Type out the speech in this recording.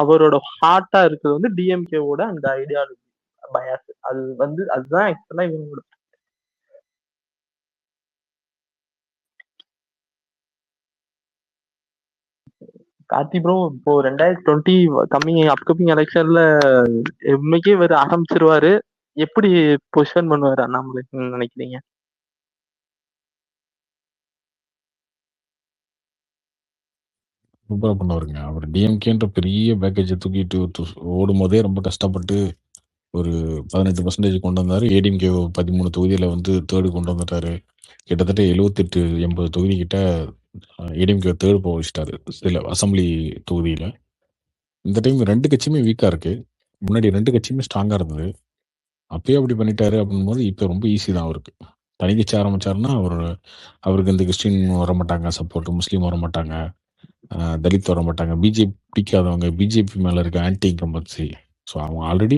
அவரோட ஹார்ட்டா இருக்கிறது வந்து டிஎம்கேவோட அந்த ஐடியாலஜி பயாஸ். அது வந்து அதுதான் ஆக்சுவலா இவங்களோட கார்த்தி ப்ரோ இப்போ 2020 கம்மிங் அப்கமிங் எலெக்ஷன்ல இன்னைக்கே இவர் ஆரம்பிச்சிருவாரு. எப்படி பொசிஷன் பண்ணுவாரு அண்ணாமலை நினைக்கிறீங்க? சூப்பரா பண்ணுவாருங்க. அவர் டிஎம்கேன்ற பெரிய பேக்கேஜை தூக்கிட்டு ஓடும் போதே ரொம்ப கஷ்டப்பட்டு ஒரு 18% கொண்டு வந்தாரு. ஏடிஎம்கே 13 தொகுதியில வந்து தேர்டு கொண்டு வந்துட்டாரு. கிட்டத்தட்ட 78-80 தொகுதி கிட்ட ஏடிஎம்கே தேர்டு போக வச்சுட்டாரு சில அசம்பிளி தொகுதியில. இந்த டைம் 2 கட்சியுமே வீக்கா இருக்கு. முன்னாடி 2 கட்சியுமே ஸ்ட்ராங்கா இருந்தது. அப்பயே அப்படி பண்ணிட்டாரு அப்படின்போது இப்போ ரொம்ப ஈஸி தான் அவருக்கு. தனி கட்சி ஆரம்பிச்சாருன்னா அவருக்கு இந்த கிறிஸ்டின் வரமாட்டாங்க சப்போர்ட், முஸ்லீம் வரமாட்டாங்க, தலித் வரமாட்டாங்க, பிஜேபி பிடிக்காதவங்க, பிஜேபி மேல இருக்க ஆன்டி இன்கம்பன்சி. ஸோ அவங்க ஆல்ரெடி